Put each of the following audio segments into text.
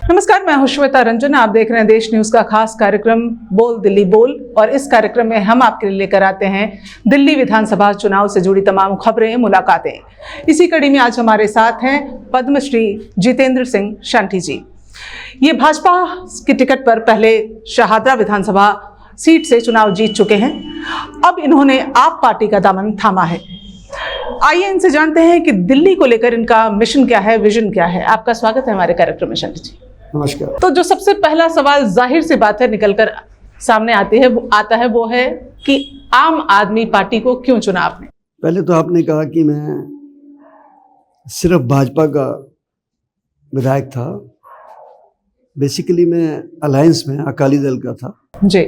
नमस्कार, मैं हूं श्वेता रंजन। आप देख रहे हैं देश न्यूज का खास कार्यक्रम बोल दिल्ली बोल, और इस कार्यक्रम में हम आपके लिए लेकर आते हैं दिल्ली विधानसभा चुनाव से जुड़ी तमाम खबरें, मुलाकातें। इसी कड़ी में आज हमारे साथ हैं पद्मश्री जितेंद्र सिंह शंटी जी। ये भाजपा की टिकट पर पहले शाहदरा विधानसभा सीट से चुनाव जीत चुके हैं। अब इन्होंने आप पार्टी का दामन थामा है। आइए इनसे जानते हैं कि दिल्ली को लेकर इनका मिशन क्या है, विजन क्या है। आपका स्वागत है हमारे कार्यक्रम में शंटी जी। नमस्कार। तो जो सबसे पहला सवाल जाहिर सी बात है निकलकर सामने आता है वो है कि आम आदमी पार्टी को क्यों चुना आपने? पहले तो आपने कहा कि मैं सिर्फ भाजपा का विधायक था। बेसिकली मैं अलायंस में अकाली दल का था जी।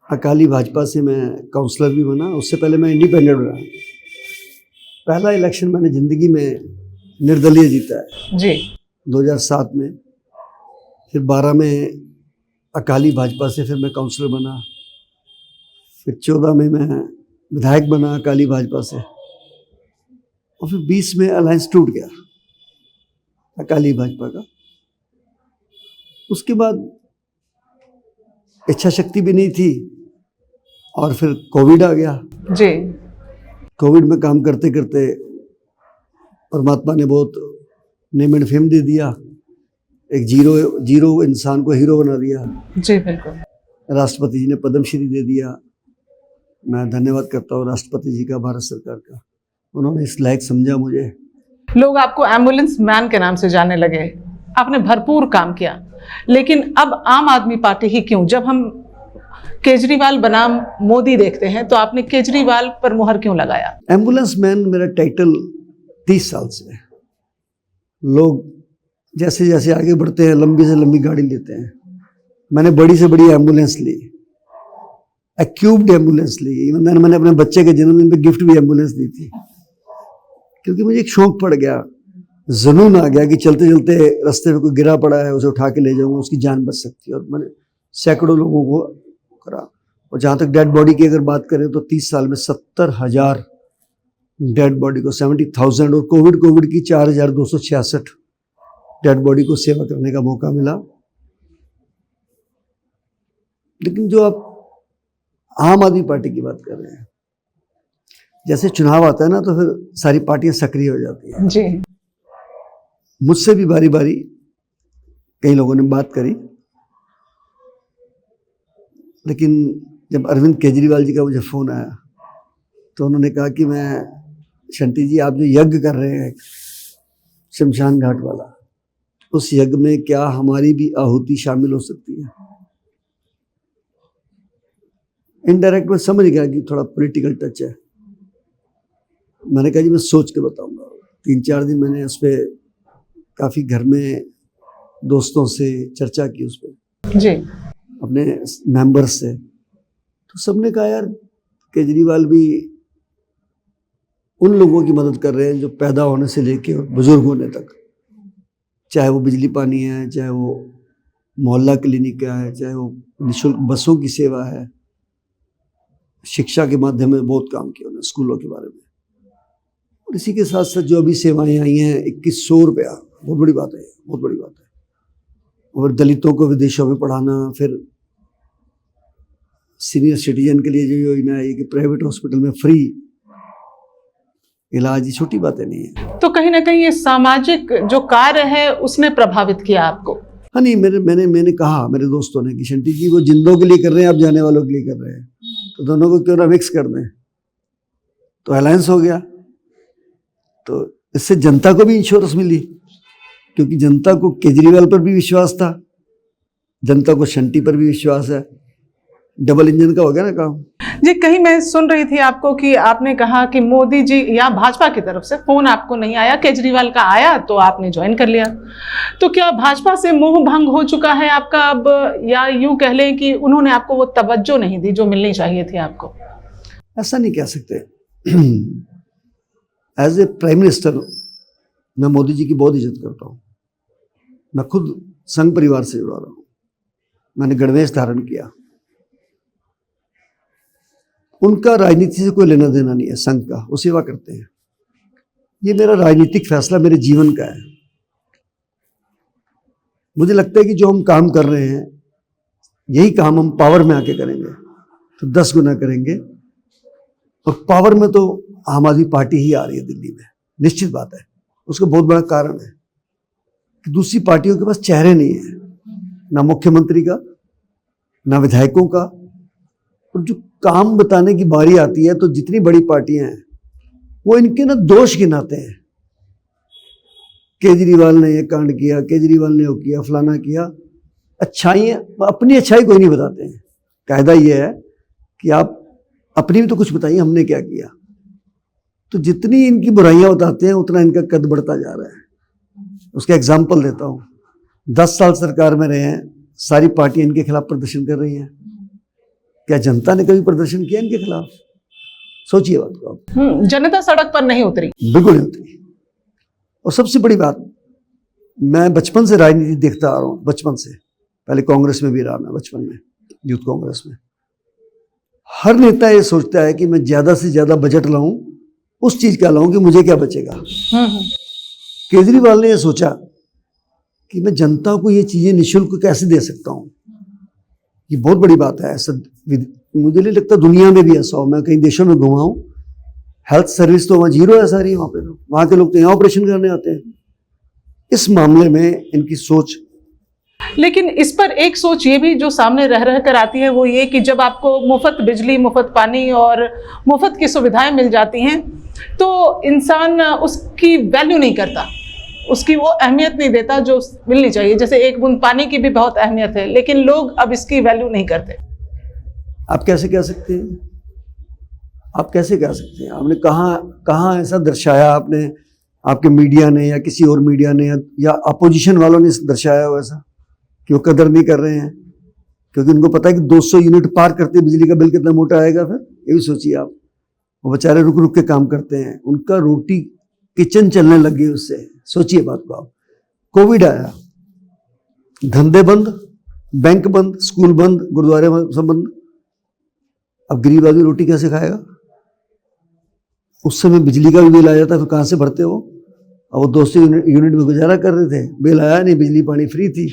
अकाली भाजपा से मैं काउंसलर भी बना। उससे पहले मैं इंडिपेंडेंट रहा। पहला इलेक्शन मैंने जिंदगी में निर्दलीय जीता है जी। 2007 में, फिर 12 में अकाली भाजपा से फिर मैं काउंसलर बना, फिर 14 में मैं विधायक बना अकाली भाजपा से, और फिर 20 में अलायंस टूट गया अकाली भाजपा का। उसके बाद इच्छा शक्ति भी नहीं थी, और फिर कोविड आ गया जी। कोविड में काम करते करते परमात्मा ने बहुत नेम एंड फेम दे दिया। एक जीरो इंसान को हीरो बना दिया। जी बिल्कुल। राष्ट्रपति जी ने पद्मश्री दे दिया। मैं धन्यवाद करता हूँ राष्ट्रपति जी का, भारत सरकार का। उन्होंने इस लायक समझा मुझे। लोग आपको एम्बुलेंस मैन के नाम से जानने लगे। आपने भरपूर काम किया, लेकिन अब आम आदमी पार्टी ही क्यों? जब हम केजरीवाल बनाम मोदी देखते हैं तो आपने केजरीवाल पर मुहर क्यों लगाया? एम्बुलेंस मैन मेरा टाइटल 30 साल से है। लोग जैसे जैसे आगे बढ़ते हैं लंबी से लंबी गाड़ी लेते हैं। मैंने बड़ी से बड़ी एम्बुलेंस ली, एक्यूब्ड एम्बुलेंस ली। इवन मैंने अपने बच्चे के जन्मदिन पे गिफ्ट भी एम्बुलेंस दी थी, क्योंकि मुझे एक शौक पड़ गया, जुनून आ गया कि चलते चलते रास्ते में कोई गिरा पड़ा है, उसे उठा के ले जाऊंगा, उसकी जान बच सकती है। और मैंने सैकड़ों लोगों को करा। और जहाँ तक डेड बॉडी की अगर बात करें तो 30 साल में 70,000 डेड बॉडी को, 70,000, और कोविड की 4,266 डेड बॉडी को सेवा करने का मौका मिला। लेकिन जो आप आम आदमी पार्टी की बात कर रहे हैं, जैसे चुनाव आता है ना तो फिर सारी पार्टियां सक्रिय हो जाती हैं। जी। मुझसे भी बारी बारी कई लोगों ने बात करी, लेकिन जब अरविंद केजरीवाल जी का मुझे फोन आया तो उन्होंने कहा कि मैं शंटी जी, आप जो यज्ञ कर रहे हैं शमशान घाट वाला, उस यज्ञ में क्या हमारी भी आहुति शामिल हो सकती है? इनडायरेक्ट में समझ गया कि थोड़ा पॉलिटिकल टच है। मैंने कहा जी मैं सोच के बताऊंगा। 3-4 दिन मैंने उस पर काफ़ी घर में दोस्तों से चर्चा की, उस पर जी। अपने मेंबर्स से। तो सबने कहा यार केजरीवाल भी उन लोगों की मदद कर रहे हैं जो पैदा होने से लेके बुजुर्ग होने तक, चाहे वो बिजली पानी है, चाहे वो मोहल्ला क्लिनिक का है, चाहे वो निःशुल्क बसों की सेवा है, शिक्षा के माध्यम में बहुत काम किया उन्होंने, स्कूलों के बारे में। और इसी के साथ साथ जो अभी सेवाएं आई हैं 2100 रुपया, बहुत बड़ी बात है, बहुत बड़ी बात है। और दलितों को विदेशों में पढ़ाना, फिर सीनियर सिटीजन के लिए जो योजना है कि प्राइवेट हॉस्पिटल में फ्री इलाज, ये छोटी बातें नहीं है। तो कहीं ना कहीं ये सामाजिक जो कार्य है उसने प्रभावित किया आपको? हाँ नहीं, मैंने कहा मेरे दोस्तों ने कि शंटी जी वो जिंदों के लिए कर रहे हैं, आप जाने वालों के लिए कर रहे हैं, तो दोनों को क्यों ना मिक्स कर दें। तो अलायंस हो गया। तो इससे जनता को भी इंश्योरेंस मिली, क्योंकि जनता को केजरीवाल पर भी विश्वास था, जनता को शंटी पर भी विश्वास है। डबल इंजन का हो गया ना काम। जी, कहीं मैं सुन रही थी आपको कि आपने कहा कि मोदी जी या भाजपा की तरफ से फोन आपको नहीं आया, केजरीवाल का आया तो आपने ज्वाइन कर लिया। तो क्या भाजपा से मोह भंग हो चुका है आपका अब, या यूं कह लें कि उन्होंने आपको वो तवज्जो नहीं दी जो मिलनी चाहिए थी आपको? ऐसा नहीं कह सकते। एज ए प्राइम मिनिस्टर मैं मोदी जी की बहुत इज्जत करता हूँ। मैं खुद संघ परिवार से जुड़ा रहा हूँ, मैंने गणवेश धारण किया। उनका राजनीति से कोई लेना देना नहीं है, संघ का, वो सेवा करते हैं। ये मेरा राजनीतिक फैसला मेरे जीवन का है। मुझे लगता है कि जो हम काम कर रहे हैं यही काम हम पावर में आके करेंगे तो 10 गुना करेंगे। और पावर में तो आम आदमी पार्टी ही आ रही है दिल्ली में, निश्चित बात है। उसका बहुत बड़ा कारण है कि दूसरी पार्टियों के पास चेहरे नहीं है, ना मुख्यमंत्री का, ना विधायकों का। और जो काम बताने की बारी आती है तो जितनी बड़ी पार्टियां हैं वो इनके ना दोष गिनाते हैं। केजरीवाल ने ये कांड किया, केजरीवाल ने वो किया, फलाना किया। अच्छाइयाँ, अपनी अच्छाई कोई नहीं बताते हैं। कायदा ये है कि आप अपनी भी तो कुछ बताइए, हमने क्या किया। तो जितनी इनकी बुराइयां बताते हैं उतना इनका कद बढ़ता जा रहा है। उसका एग्जाम्पल देता हूँ, 10 साल सरकार में रहे हैं, सारी पार्टियां इनके खिलाफ प्रदर्शन कर रही हैं। क्या जनता ने कभी प्रदर्शन किया इनके खिलाफ? सोचिए बात को आप। जनता सड़क पर नहीं उतरी, बिल्कुल नहीं उतरी। और सबसे बड़ी बात, मैं बचपन से राजनीति देखता आ रहा हूँ, बचपन से। पहले कांग्रेस में भी रहा मैं, बचपन में यूथ कांग्रेस में। हर नेता ये सोचता है कि मैं ज्यादा से ज्यादा बजट लाऊं, उस चीज का लाऊं कि मुझे क्या बचेगा। केजरीवाल ने यह सोचा कि मैं जनता को ये चीजें निःशुल्क कैसे दे सकता हूं। ये बहुत बड़ी बात है। ऐसा मुझे नहीं लगता दुनिया में भी ऐसा हो। मैं कई देशों में घुमा हूं, हेल्थ सर्विस तो वहां जीरो है सारी। वहां पे तो वहां के लोग तो यहाँ ऑपरेशन करने आते हैं। इस मामले में इनकी सोच। लेकिन इस पर एक सोच ये भी जो सामने रह कर आती है वो ये कि जब आपको मुफ्त बिजली, मुफ्त पानी और मुफ्त की सुविधाएं मिल जाती हैं तो इंसान उसकी वैल्यू नहीं करता, उसकी वो अहमियत नहीं देता जो मिलनी चाहिए। जैसे एक बूंद पानी की भी बहुत अहमियत है, लेकिन लोग अब इसकी वैल्यू नहीं करते। आप कैसे कह सकते हैं? आप कैसे कह सकते हैं? आपने कहाँ ऐसा दर्शाया आपने, आपके मीडिया ने या किसी और मीडिया ने या अपोजिशन वालों ने दर्शाया हो ऐसा कि वो कदर नहीं कर रहे हैं? क्योंकि उनको पता है कि 200 यूनिट पार करते बिजली का बिल कितना मोटा आएगा। फिर ये भी सोचिए आप, वो बेचारे रुक रुक के काम करते हैं, उनका रोटी किचन चलने लग गई उससे। सोचिए बात को आप। कोविड आया, धंधे बंद, बैंक बंद, स्कूल बंद, गुरुद्वारे सब बंद। अब गरीब आदमी रोटी कैसे खाएगा? उस समय बिजली का भी बिल आ जाता, फिर कहाँ से भरते हो? अब वो 200 यूनिट में गुजारा कर रहे थे, बिल आया नहीं, बिजली पानी फ्री थी।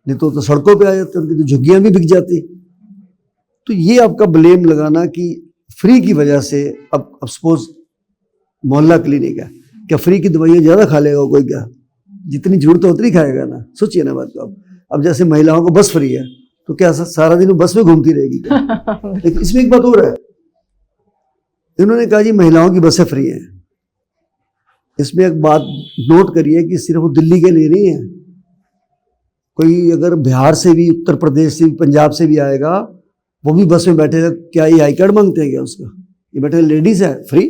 नहीं तो सड़कों पे आ जाते, उनकी तो झुग्गियां भी बिक जाती। तो ये आपका ब्लेम लगाना कि फ्री की वजह से, अब सपोज मोहल्ला क्लिनिक है, क्या फ्री की दवाइयाँ ज्यादा खा लेगा कोई? क्या जितनी जरूरत है उतनी खाएगा ना। सोचिए ना बात को। अब जैसे महिलाओं को बस फ्री है तो क्या सारा दिन बस में घूमती रहेगी क्या? लेकिन इसमें एक बात और है, इन्होंने कहा जी महिलाओं की बसें फ्री हैं। इसमें एक बात नोट करिए कि सिर्फ वो दिल्ली के लिए नहीं है। कोई अगर बिहार से भी, उत्तर प्रदेश से भी, पंजाब से भी आएगा, वो भी बस में बैठेगा। क्या ये आई कार्ड मांगते हैं क्या उसका? ये बैठे लेडीज है फ्री।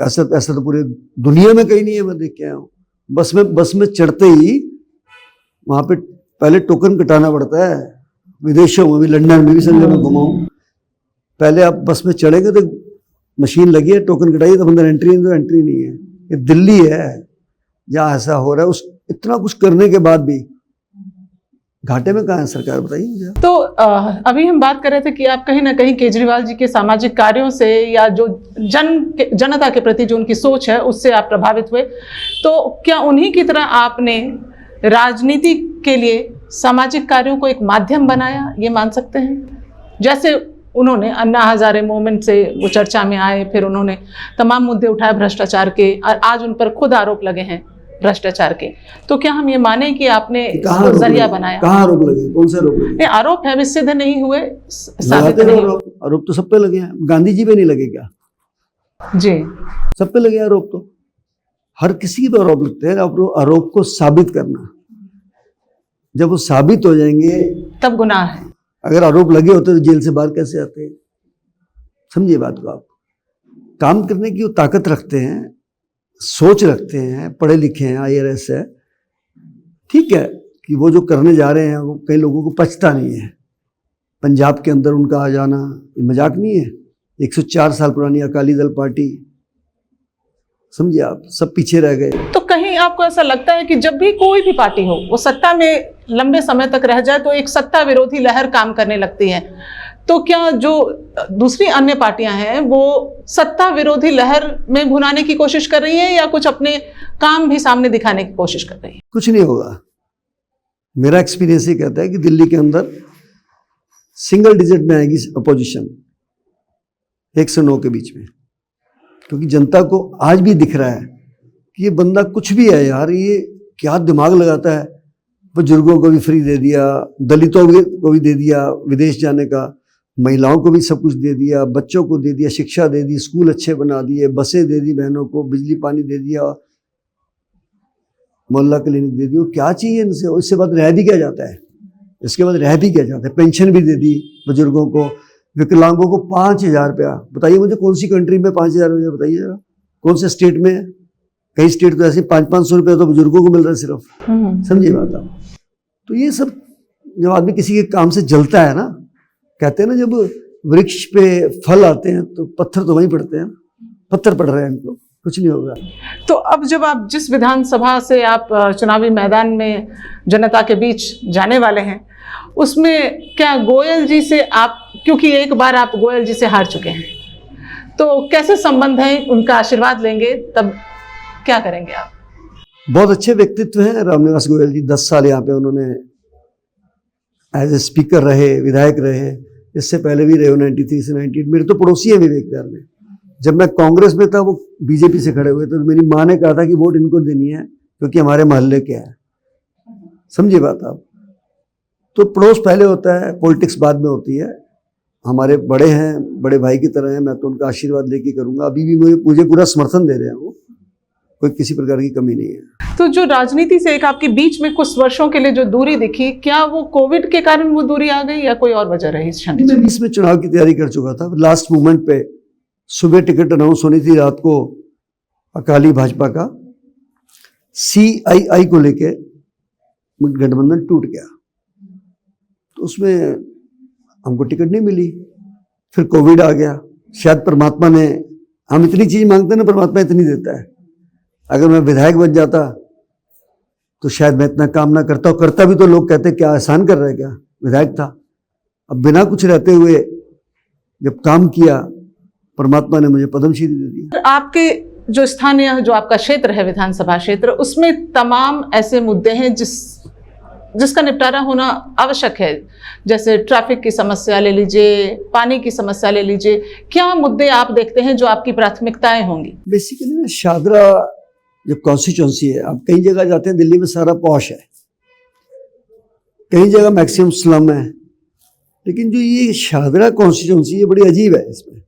ऐसा तो पूरे दुनिया में कहीं नहीं है। मैं देख के आया हूँ, बस में चढ़ते ही वहां पे पहले टोकन कटाना पड़ता है। विदेशों में भी, लंदन में भी, संजय में घुमाऊं, पहले आप बस में चढ़ेंगे तो मशीन लगी है, टोकन कटाइए तो अंदर एंट्री नहीं है। ये दिल्ली है जहाँ ऐसा हो रहा है। उस इतना कुछ करने के बाद भी घाटे में कहाँ है सरकार, बताइए मुझे। तो अभी हम बात कर रहे थे कि आप कहीं ना कहीं केजरीवाल जी के सामाजिक कार्यों से या जो जनता के प्रति जो उनकी सोच है उससे आप प्रभावित हुए। तो क्या उन्हीं की तरह आपने राजनीति के लिए सामाजिक कार्यों को एक माध्यम बनाया, ये मान सकते हैं? जैसे उन्होंने अन्ना हजारे मूवमेंट से वो चर्चा में आए, फिर उन्होंने तमाम मुद्दे उठाए भ्रष्टाचार के, और आज उन पर खुद आरोप लगे हैं भ्रष्टाचार के। तो क्या हम ये माने कि आपने इसको जरिया बनाया? कहाँ आरोप लगे? कौन से आरोप लगे? आरोप है, सिद्ध नहीं हुए, साबित नहीं। आरोप तो सब पे लगे हैं। गांधी जी पे नहीं लगे क्या? जी, सब पे लगे आरोप। तो हर किसी पे आरोप लगते हैं। आरोप को साबित करना, जब वो साबित हो जाएंगे तब गुनाह है। अगर आरोप लगे होते तो जेल से बाहर कैसे आते हैं? समझिए बात को आप। काम करने की वो ताकत रखते हैं, सोच रखते हैं, पढ़े लिखे हैं, IAS है, ठीक है कि वो जो करने जा रहे हैं वो कई लोगों को पचता नहीं है। पंजाब के अंदर उनका आ जाना ये मजाक नहीं है। 104 साल पुरानी अकाली दल पार्टी, समझिए आप, सब पीछे रह गए। तो कहीं आपको ऐसा लगता है कि जब भी कोई भी पार्टी हो वो सत्ता में लंबे समय तक रह जाए तो एक सत्ता विरोधी लहर काम करने लगती है? तो क्या जो दूसरी अन्य पार्टियां हैं वो सत्ता विरोधी लहर में भुनाने की कोशिश कर रही हैं या कुछ अपने काम भी सामने दिखाने की कोशिश कर रही हैं? कुछ नहीं होगा। मेरा एक्सपीरियंस ये कहता है कि दिल्ली के अंदर सिंगल डिजिट में आएगी अपोजिशन 1 से 9 के बीच में, क्योंकि जनता को आज भी दिख रहा है कि ये बंदा कुछ भी है यार, ये क्या दिमाग लगाता है। बुजुर्गों को भी फ्री दे दिया, दलितों को भी दे दिया विदेश जाने का, महिलाओं को भी सब कुछ दे दिया, बच्चों को दे दिया, शिक्षा दे दी, स्कूल अच्छे बना दिए, बसें दे दी बहनों को, बिजली पानी दे दिया, मोहल्ला क्लिनिक दे दी। वो क्या चाहिए इनसे? और इससे बाद रह भी क्या जाता है? इसके बाद रह भी क्या जाता है? पेंशन भी दे दी बुजुर्गों को, विकलांगों को 5,000 रुपया। बताइए मुझे कौन सी कंट्री में 5,000 रुपया? बताइए जरा, कौन से स्टेट में है? कई स्टेट तो ऐसे 500-500 रुपया तो बुजुर्गों को मिल रहा है सिर्फ। समझिए बात आप। तो ये सब जब आदमी किसी के काम से जलता है ना, कहते हैं ना जब वृक्ष पे फल आते हैं तो पत्थर तो वहीं पड़ते हैं, पत्थर पड़ रहे हैं इनको, कुछ नहीं होगा। तो अब जब आप जिस विधानसभा से आप चुनावी मैदान में जनता के बीच जाने वाले हैं, उसमें क्या गोयल जी से आप, क्योंकि एक बार आप गोयल जी से हार चुके हैं, तो कैसे संबंध है? उनका आशीर्वाद लेंगे तब क्या करेंगे आप? बहुत अच्छे व्यक्तित्व हैं रामनिवास गोयल जी। 10 साल यहाँ पे उन्होंने एज ए स्पीकर रहे, विधायक रहे, इससे पहले भी रहे 93 से 98। मेरे तो पड़ोसी है विवेक विहार में। जब मैं कांग्रेस में था वो बीजेपी से खड़े हुए, तो मेरी माँ ने कहा था कि वोट इनको देनी है क्योंकि हमारे मोहल्ले के हैं। समझिए बात आप। तो पड़ोस पहले होता है, पॉलिटिक्स बाद में होती है। हमारे बड़े हैं, बड़े भाई की तरह हैं, मैं तो उनका आशीर्वाद लेके करूंगा। अभी भी मुझे पूरा समर्थन दे रहे हैं वो, कोई किसी प्रकार की कमी नहीं है। तो जो राजनीति से एक आपके बीच में कुछ वर्षों के लिए जो दूरी दिखी, क्या वो कोविड के कारण वो दूरी आ गई या कोई और वजह रही? मैं 20 में चुनाव की तैयारी कर चुका था। लास्ट मोमेंट पे सुबह टिकट अनाउंस होनी थी, रात को अकाली भाजपा का CII को लेके गठबंधन टूट गया, तो उसमें हमको टिकट नहीं मिली। फिर कोविड आ गया। शायद परमात्मा ने, हम इतनी चीज मांगते हैं ना, परमात्मा इतनी देता है। अगर मैं विधायक बन जाता तो शायद मैं इतना काम ना करता, और करता भी तो लोग कहते क्या एहसान कर रहा है क्या, विधायक था। अब बिना कुछ रहते हुए जब काम किया, परमात्मा ने मुझे पद्मश्री दे दिया। आपके जो स्थानीय, जो आपका क्षेत्र है विधानसभा क्षेत्र, उसमें तमाम ऐसे मुद्दे हैं जिसका निपटारा होना आवश्यक है, जैसे ट्रैफिक की समस्या ले लीजिए, पानी की समस्या ले लीजिए। क्या मुद्दे आप देखते हैं जो आपकी प्राथमिकताएं होंगी? बेसिकली ना, शादरा जो कॉन्स्टिट्यूंसी है, आप कई जगह जाते हैं दिल्ली में सारा पॉश है, कई जगह मैक्सिमम स्लम है, लेकिन जो ये शादरा कॉन्स्टिट्यूंसी है बड़ी अजीब है। इसमें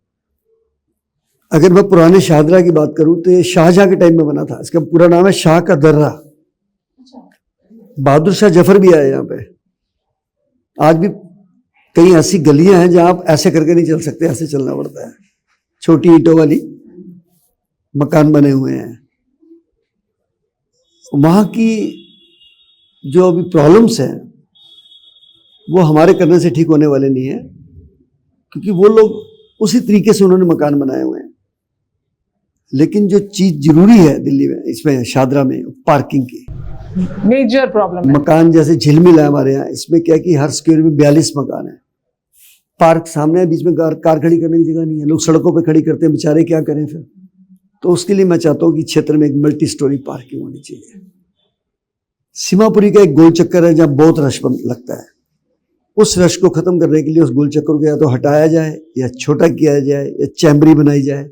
अगर मैं पुराने शादरा की बात करूं तो ये शाहजहां के टाइम में बना था। इसका पूरा नाम है शाह का दर्रा। बहादुर शाह जफर भी आए यहाँ पे। आज भी कई ऐसी गलियां हैं जहां आप ऐसे करके नहीं चल सकते, ऐसे चलना पड़ता है। छोटी ईंटों वाली मकान बने हुए हैं। वहां की जो अभी प्रॉब्लम्स हैं वो हमारे करने से ठीक होने वाले नहीं है, क्योंकि वो लोग उसी तरीके से उन्होंने मकान बनाए हुए हैं। लेकिन जो चीज जरूरी है दिल्ली में, इसमें शादरा में, पार्किंग की मेजर प्रॉब्लम है। मकान जैसे झिलमिल है हमारे यहाँ, इसमें क्या कि हर स्क्वायर में 42 मकान है। पार्क सामने है, बीच में कार खड़ी करने की जगह नहीं है, लोग सड़कों पे खड़ी करते हैं, बेचारे क्या करें फिर। तो उसके लिए मैं चाहता हूँ कि क्षेत्र में एक मल्टी स्टोरी पार्किंग होनी चाहिए। सीमापुरी का एक गोल चक्कर है जहाँ बहुत रश लगता है। उस रश को खत्म करने के लिए उस गोल चक्कर को या तो हटाया जाए, या छोटा किया जाए, या चैम्बरी बनाई जाए।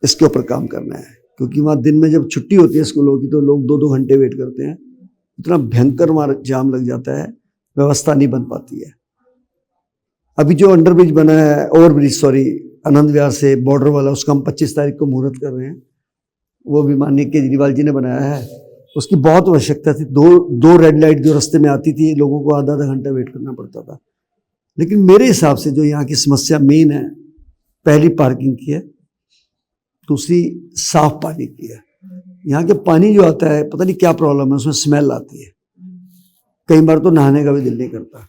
इसके ऊपर काम करना है, क्योंकि वहाँ दिन में जब छुट्टी होती है स्कूलों की तो लोग 2-2 घंटे वेट करते हैं। इतना भयंकर वहाँ जाम लग जाता है, व्यवस्था नहीं बन पाती है। अभी जो अंडरब्रिज बना है, ओवरब्रिज सॉरी, आनंद विहार से बॉर्डर वाला, उसका हम 25 तारीख को मुहूर्त कर रहे हैं। वो भी माननीय केजरीवाल जी ने बनाया है। उसकी बहुत आवश्यकता थी। दो रेड लाइट जो रास्ते में आती थी, लोगों को आधा घंटा वेट करना पड़ता था। लेकिन मेरे हिसाब से जो यहाँ की समस्या मेन है, पहली पार्किंग की है, दूसरी साफ पानी की है। यहाँ के पानी जो आता है, पता नहीं क्या प्रॉब्लम है, उसमें स्मेल आती है। कई बार तो नहाने का भी दिल नहीं करता।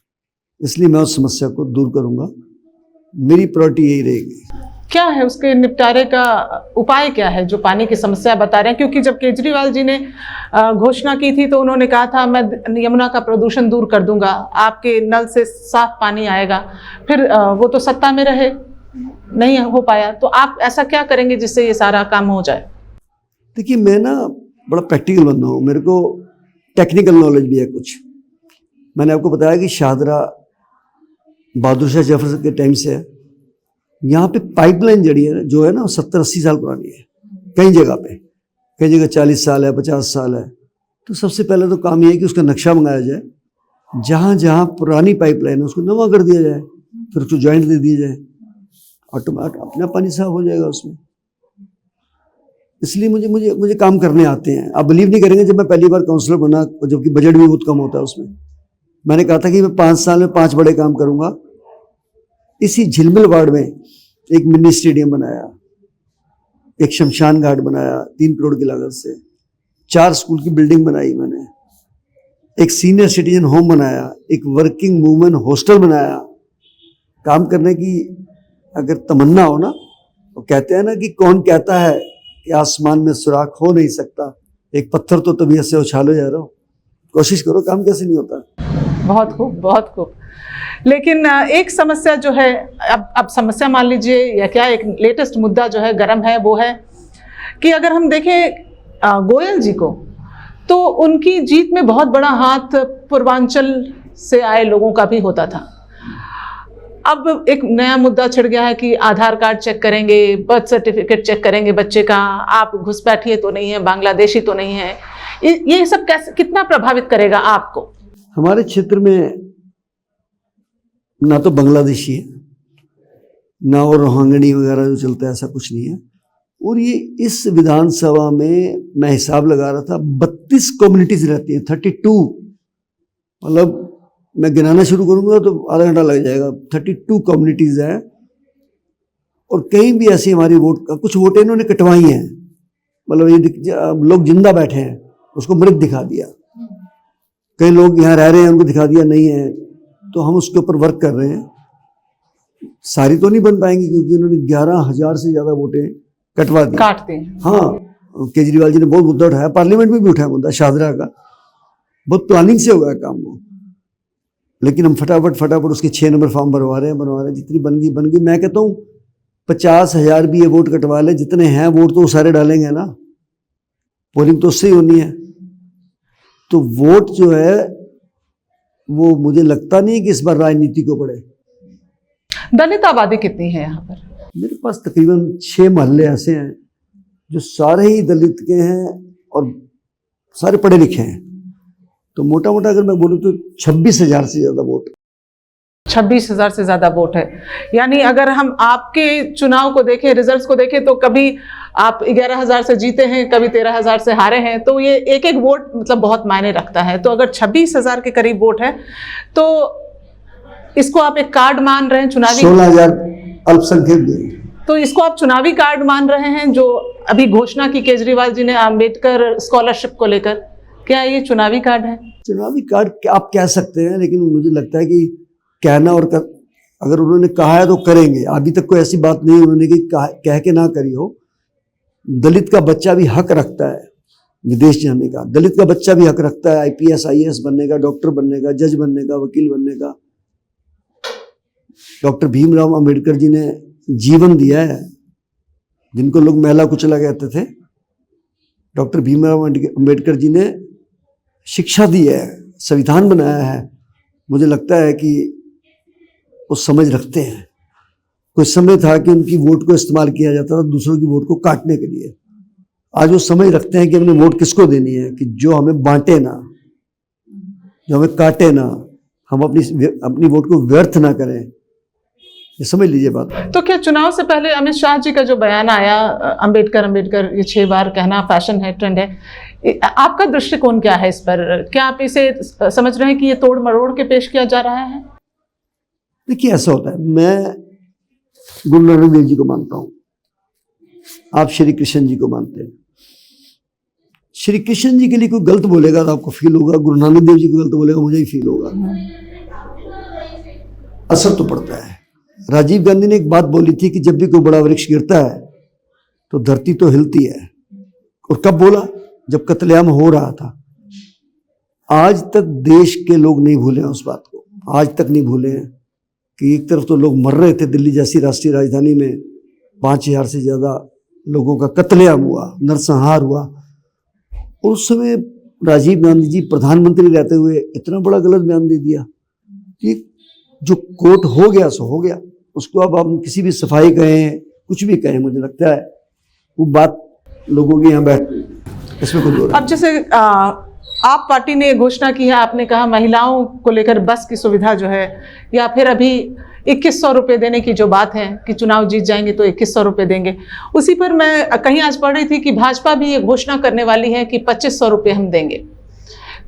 इसलिए मैं उस समस्या को दूर करूंगा। मेरी प्रायोरिटी यही रहेगी। क्या है उसके निपटारे का उपाय, क्या है जो पानी की समस्या बता रहे हैं? क्योंकि जब केजरीवाल जी ने घोषणा की थी तो उन्होंने कहा था मैं यमुना का प्रदूषण दूर कर दूंगा, आपके नल से साफ पानी आएगा। फिर वो तो सत्ता में रहे, नहीं हो पाया। तो आप ऐसा क्या करेंगे जिससे ये सारा काम हो जाए? देखिए, मैं ना बड़ा प्रैक्टिकल बंदा हूँ, मेरे को टेक्निकल नॉलेज भी है कुछ। मैंने आपको बताया कि शाहदरा बहादुर शाह जफर के टाइम से है। यहाँ पे पाइपलाइन जड़ी है जो है ना 70-80 साल पुरानी है, कई जगह 40 साल है, 50 साल है। तो सबसे पहले तो काम ये है कि उसका नक्शा मंगाया जाए, जहाँ जहाँ पुरानी पाइपलाइन है उसको नवा कर दिया जाए, फिर उसको जॉइंट दे दिया जाए, ऑटोमेटिक अपना पानी साफ हो जाएगा उसमें। इसलिए मुझे काम करने आते हैं। आप बिलीव नहीं करेंगे, जब मैं पहली बार काउंसलर बना, जबकि बजट भी बहुत कम होता है उसमें, मैंने कहा था कि मैं 5 साल में 5 बड़े काम करूंगा। इसी झिलमिल वार्ड में एक मिनी स्टेडियम बनाया, एक शमशान घाट बनाया 3 करोड़ की लागत से, 4 स्कूल की बिल्डिंग बनाई मैंने, एक सीनियर सिटीजन होम बनाया, एक वर्किंग वुमेन हॉस्टल बनाया। काम करने की अगर तमन्ना हो ना, तो कहते हैं ना कि कौन कहता है कि आसमान में सुराख हो नहीं सकता, एक पत्थर तो तबीयत से उछालो जा रहा हो। कोशिश करो, काम कैसे नहीं होता। बहुत खूब, बहुत खूब। लेकिन एक समस्या जो है, अब समस्या मान लीजिए या क्या, एक लेटेस्ट मुद्दा जो है गर्म है, वो है कि अगर हम देखें गोयल जी को, तो उनकी जीत में बहुत बड़ा हाथ पूर्वांचल से आए लोगों का भी होता था। अब एक नया मुद्दा छिड़ गया है कि आधार कार्ड चेक करेंगे, बर्थ सर्टिफिकेट चेक करेंगे बच्चे का, आप घुसपैठिए तो नहीं है, बांग्लादेशी तो नहीं है। ये सब कैसे, कितना प्रभावित करेगा आपको? हमारे क्षेत्र में ना तो बांग्लादेशी है, ना और रोहिंग्या वगैरह जो चलता है, ऐसा कुछ नहीं है। और ये इस विधानसभा में मैं हिसाब लगा रहा था, 32 कम्युनिटीज रहती हैं, 32, मतलब मैं गिनाना शुरू करूंगा तो आधा घंटा लग जाएगा। 32 कम्युनिटीज हैं, और कहीं भी ऐसी हमारी कुछ वोटें इन्होंने कटवाई हैं, मतलब ये लोग जिंदा बैठे हैं, उसको मृत दिखा दिया। कई लोग यहाँ रह रहे हैं, उनको दिखा दिया नहीं है, तो हम उसके ऊपर वर्क कर रहे हैं। सारी तो नहीं बन पाएंगी, क्योंकि उन्होंने 11,000 से ज्यादा वोटें कटवा दी, काटते हैं। हाँ, केजरीवाल जी ने बहुत मुद्दा उठाया, पार्लियामेंट में भी उठाया मुद्दा शाहदरा का, बहुत प्लानिंग से हो गया काम वो। लेकिन हम फटाफट उसके 6 नंबर फॉर्म बनवा रहे हैं, जितनी बन गई। मैं कहता हूँ 50,000 भी ये वोट कटवा ले, जितने हैं वोट तो वो सारे डालेंगे ना, पोलिंग तो उससे ही होनी है। तो वोट जो है वो मुझे लगता नहीं है कि इस बार राजनीति को पड़े। दलित आबादी कितनी है यहाँ पर? मेरे पास तकरीबन 6 मोहल्ले ऐसे हैं जो सारे ही दलित के हैं और सारे पढ़े लिखे हैं। तो मोटा मोटा अगर मैं बोलूँ तो 26,000 से ज़्यादा वोट। 26,000 से ज़्यादा वोट है। यानी अगर हम आपके चुनाव को देखें, रिजल्ट्स को देखें, तो कभी आप 11,000 से जीते हैं, कभी 13,000 से हारे हैं, तो ये एक एक वोट मतलब बहुत मायने रखता है। तो अगर 26,000 के करीब वोट है, तो इसको आप एक कार्ड मान रहे हैं चुनावी? 16,000 अल्पसंख्यक भी। तो इसको आप चुनावी कार्ड मान रहे हैं, जो अभी घोषणा की केजरीवाल जी ने अम्बेडकर स्कॉलरशिप को लेकर, क्या ये चुनावी कार्ड है? चुनावी कार्ड आप कह सकते हैं, लेकिन मुझे लगता है कि कहना और अगर उन्होंने कहा है तो करेंगे। अभी तक कोई ऐसी बात नहीं उन्होंने कि कह के ना करी हो। दलित का बच्चा भी हक रखता है विदेश जाने का, दलित का बच्चा भी हक रखता है IPS IAS बनने का, डॉक्टर बनने का, जज बनने का, वकील बनने का। डॉक्टर भीमराव अंबेडकर जी ने जीवन दिया है, जिनको लोग मैला कुचला कहते थे। डॉक्टर भीमराव अंबेडकर जी ने शिक्षा दी है, संविधान बनाया है। मुझे लगता है कि वो समझ रखते हैं। कुछ समय था कि उनकी वोट को इस्तेमाल किया जाता था दूसरों की वोट को काटने के लिए। आज वो समझ रखते हैं कि हमने वोट किसको देनी है, कि जो हमें बांटे ना, जो हमें काटे ना, हम अपनी वोट को व्यर्थ ना करें। ये समझ लीजिए बात। तो क्या चुनाव से पहले अमित शाह जी का जो बयान आया, अंबेडकर ये 6 बार कहना फैशन है, ट्रेंड है, आपका दृष्टिकोण क्या है इस पर? क्या आप इसे समझ रहे हैं कि ये तोड़ मरोड़ के पेश किया जा रहा है? देखिए, ऐसा होता है, मैं गुरु नानक देव जी को मानता हूँ, आप श्री कृष्ण जी को मानते हैं। श्री कृष्ण जी के लिए कोई गलत बोलेगा तो आपको फील होगा, गुरु नानक देव जी को गलत बोलेगा मुझे ही फील होगा। असर तो पड़ता है। राजीव गांधी ने एक बात बोली थी कि जब भी कोई बड़ा वृक्ष गिरता है तो धरती तो हिलती है। और कब बोला? जब कत्लेआम हो रहा था। आज तक देश के लोग नहीं भूले हैं उस बात को, आज तक नहीं भूले हैं कि एक तरफ तो लोग मर रहे थे, दिल्ली जैसी राष्ट्रीय राजधानी में 5,000 से ज्यादा लोगों का कत्लेआम हुआ, नरसंहार हुआ। उस समय राजीव गांधी जी प्रधानमंत्री रहते हुए इतना बड़ा गलत बयान दे दिया कि जो कोर्ट हो गया सो हो गया, उसको अब हम किसी भी सफाई कहें कुछ भी कहें, मुझे लगता है वो बात लोगों के यहाँ बैठ इसमें कोई दो राय अब जैसे आप पार्टी ने घोषणा की है, आपने कहा महिलाओं को लेकर बस की सुविधा जो है, या फिर अभी 2100 रुपये देने की जो बात है कि चुनाव जीत जाएंगे तो 2100 रुपये देंगे, उसी पर मैं कहीं आज पढ़ रही थी कि भाजपा भी ये घोषणा करने वाली है कि 2500 रुपये हम देंगे।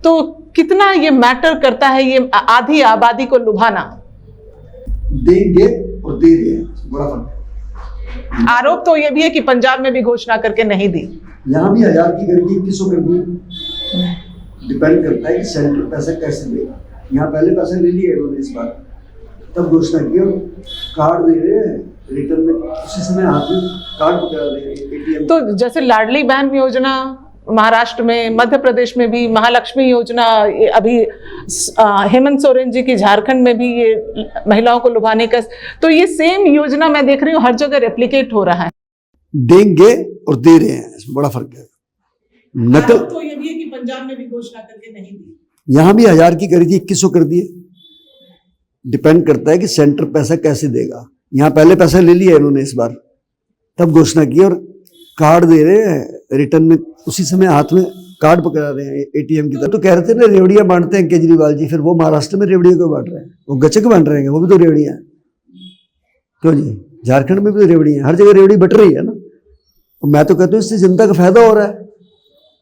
तो कितना ये मैटर करता है ये आधी आबादी को लुभाना? देंगे और दे रहे हैं, बड़ा फर्क है। आरोप तो ये भी है कि पंजाब में भी घोषणा करके नहीं दी, यहाँ भी 1000 की करेगी, 2100 कर दी। डिपेंड करता है कि सेंटर पैसा कैसे देगा। यहाँ पहले पैसा ले लिया इन्होंने इस बार, तब घोषणा की और कार्ड दे रहे हैं रिटर्न में, उसी समय हाथ में कार्ड पकड़ा रहे हैं एटीएम। तो जैसे लाडली बहन योजना महाराष्ट्र में, मध्य प्रदेश में भी, महालक्ष्मी योजना, अभी हेमंत सोरेन जी की झारखंड में भी ये महिलाओं को लुभाने का, तो ये सेम योजना मैं देख रही हूँ हर जगह रेप्लिकेट हो रहा है। देंगे और दे रहे हैं, इसमें बड़ा फर्क है। नकल तो ये भी है कि पंजाब में भी घोषणा करके नहीं दी, यहाँ भी 1000 की करी थी, 2100 कर दिए। डिपेंड करता है कि सेंटर पैसा कैसे देगा। यहाँ पहले पैसा ले लिया इन्होंने इस बार, तब घोषणा की और कार्ड दे रहे हैं रिटर्न में, उसी समय हाथ में कार्ड पकड़ा रहे हैं एटीएम की तरह। तो कह रहे थे ना रेवड़ियां बांटते हैं केजरीवाल जी, फिर वो महाराष्ट्र में रेवड़ियों को बांट रहे हैं, वो गचक बांट रहे हैं, वो भी तो रेवड़ियां हैं। क्यों जी, झारखंड में भी तो रेवड़ियां, हर जगह रेवड़ी बट रही है ना। और मैं तो कहता हूँ इससे जनता का फायदा हो रहा है।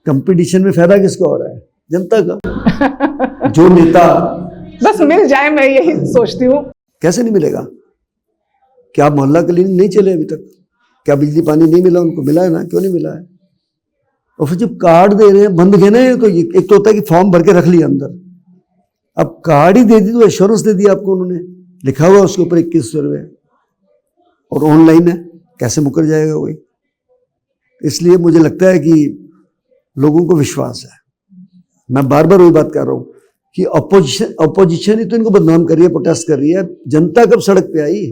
कंपटीशन में फायदा किसका हो रहा है? जनता का। जो नेता बस मिल जाए, मैं यही सोचती हूँ। कैसे नहीं मिलेगा? क्या मोहल्ला क्लिनिक नहीं चले अभी तक? क्या बिजली पानी नहीं मिला उनको? मिला है ना, क्यों नहीं मिला है? और फिर जब कार्ड दे रहे हैं, बंद गए ना, तो एक तो होता है कि फॉर्म भर के रख लिया अंदर, अब कार्ड ही दे दी तो एश्योरेंस दे दिया आपको उन्होंने, लिखा हुआ उसके ऊपर 2100 रुपये, और ऑनलाइन है, कैसे मुकर जाएगा कोई? इसलिए मुझे लगता है कि लोगों को विश्वास है। मैं बार बार वही बात कर रहा हूं कि अपोजिशन ही तो इनको बदनाम कर रही है, प्रोटेस्ट कर रही है। जनता कब सड़क पे आई?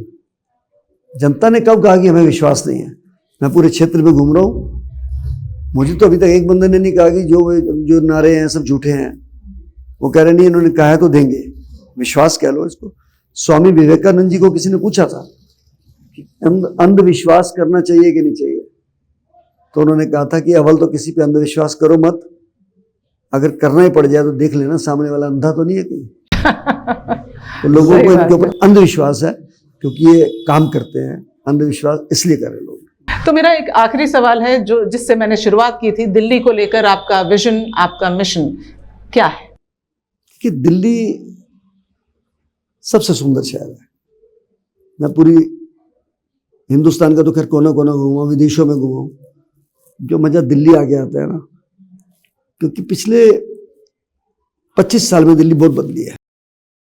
जनता ने कब कहा कि हमें विश्वास नहीं है? मैं पूरे क्षेत्र में घूम रहा हूं, मुझे तो अभी तक एक बंदे ने नहीं कहा कि जो नारे हैं सब झूठे हैं। वो कह रहे नहीं, इन्होंने कहा है तो देंगे, विश्वास कह लो इसको। स्वामी विवेकानंद जी को किसी ने पूछा था कि अंधविश्वास करना चाहिए कि नहीं चाहिए, तो उन्होंने कहा था कि अव्वल तो किसी पे अंधविश्वास करो मत, अगर करना ही पड़ जाए तो देख लेना सामने वाला अंधा तो नहीं है कहीं। तो लोगों को इनके ऊपर अंधविश्वास है क्योंकि ये काम करते हैं, अंधविश्वास इसलिए कर रहे लोग। तो मेरा एक आखिरी सवाल है जो जिससे मैंने शुरुआत की थी, दिल्ली को लेकर आपका विजन, आपका मिशन क्या है? कि दिल्ली सबसे सुंदर शहर है। मैं पूरी हिंदुस्तान का तो खैर कोना कोना घूमा, विदेशों में घूमा, जो मजा दिल्ली आके आता है ना, क्योंकि पिछले 25 साल में दिल्ली बहुत बदली है,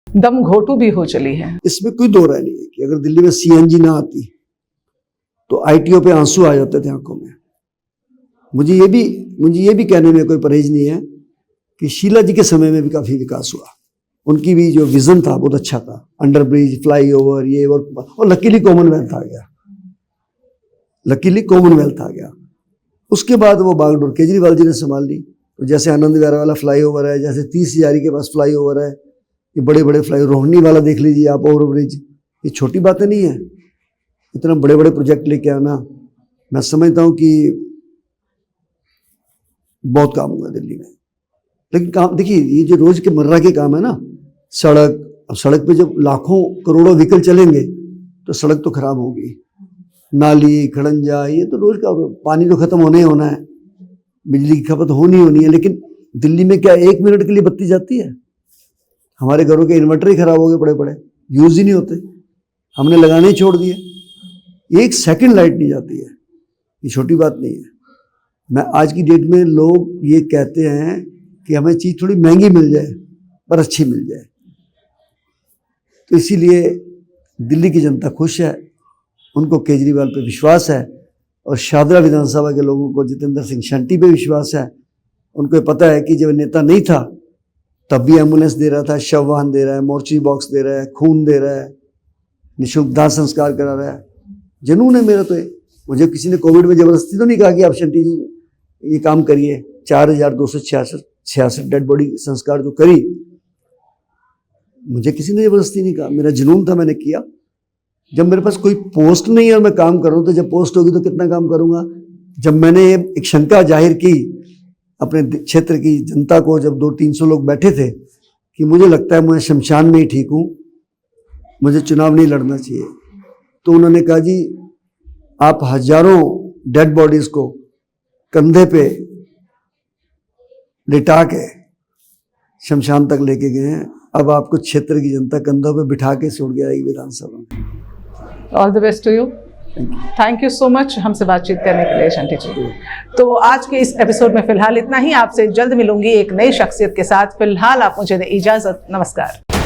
दम घोटू भी हो चली है। इसमें कोई दो राय नहीं है कि अगर दिल्ली में सीएनजी ना आती तो आईटीओ पे आंसू आ जाते थे आंखों में। मुझे ये भी कहने में कोई परहेज नहीं है कि शीला जी के समय में भी काफी विकास हुआ, उनकी भी जो विजन था बहुत अच्छा था, अंडर ब्रिज, फ्लाईओवर, ये और लकीली कॉमनवेल्थ आ गया, लकीली कॉमनवेल्थ आ गया। उसके बाद वो बागडोर केजरीवाल जी ने संभाल ली। तो जैसे आनंद विहार वाला फ्लाईओवर है, जैसे 30 हजारी के पास फ्लाईओवर है, ये बड़े बड़े फ्लाई, रोहिणी वाला देख लीजिए आप, ओवर ब्रिज, ये छोटी बातें नहीं है। इतना बड़े बड़े प्रोजेक्ट लेके आना, मैं समझता हूँ कि बहुत काम होगा दिल्ली में। लेकिन काम देखिए, ये जो रोज के मर्रा के काम है ना, सड़क, अब सड़क पे जब लाखों करोड़ों व्हीकल चलेंगे तो सड़क तो खराब होगी, नाली, खड़ंजा, ये तो रोज का, पानी तो खत्म होने ही होना है, बिजली की खपत होनी है। लेकिन दिल्ली में क्या 1 मिनट के लिए बत्ती जाती है? हमारे घरों के इन्वर्टर ही खराब हो गए, बड़े बड़े यूज ही नहीं होते, हमने लगाने ही छोड़ दिए। 1 सेकंड लाइट नहीं जाती है, ये छोटी बात नहीं है। मैं आज की डेट में लोग ये कहते हैं कि हमें चीज़ थोड़ी महंगी मिल जाए पर अच्छी मिल जाए, तो इसीलिए दिल्ली की जनता खुश है, उनको केजरीवाल पे विश्वास है, और शादरा विधानसभा के लोगों को जितेंद्र सिंह शंटी पे विश्वास है। उनको पता है कि जब नेता नहीं था तब भी एम्बुलेंस दे रहा था, शव वाहन दे रहा है, मोर्ची बॉक्स दे रहा है, खून दे रहा है, निःशुल्क दाह संस्कार करा रहा है। जुनून है मेरा तो ये। मुझे किसी ने कोविड में जबरदस्ती तो नहीं कहा कि आप शंटी जी ये काम करिए। 4266 66 डेड बॉडी संस्कार जो करी, मुझे किसी ने जबरदस्ती नहीं कहा, मेरा जुनून था, मैंने किया। जब मेरे पास कोई पोस्ट नहीं है और मैं काम कर रहा हूँ, तो जब पोस्ट होगी तो कितना काम करूँगा। जब मैंने एक शंका जाहिर की अपने क्षेत्र की जनता को, जब 200-300 लोग बैठे थे कि मुझे लगता है मैं शमशान में ही ठीक हूँ, मुझे चुनाव नहीं लड़ना चाहिए, तो उन्होंने कहा जी आप हजारों डेड बॉडीज को कंधे पे लिटा के शमशान तक लेके गए हैं, अब आपको क्षेत्र की जनता कंधों पे बिठा के छोड़ के आएगी विधानसभा में। All the best to you. Thank you so much हमसे बातचीत करने के लिए शंटी जी। तो आज के इस एपिसोड में फिलहाल इतना ही। आपसे जल्द मिलूंगी एक नई शख्सियत के साथ। फिलहाल आप मुझे दें इजाजत। नमस्कार।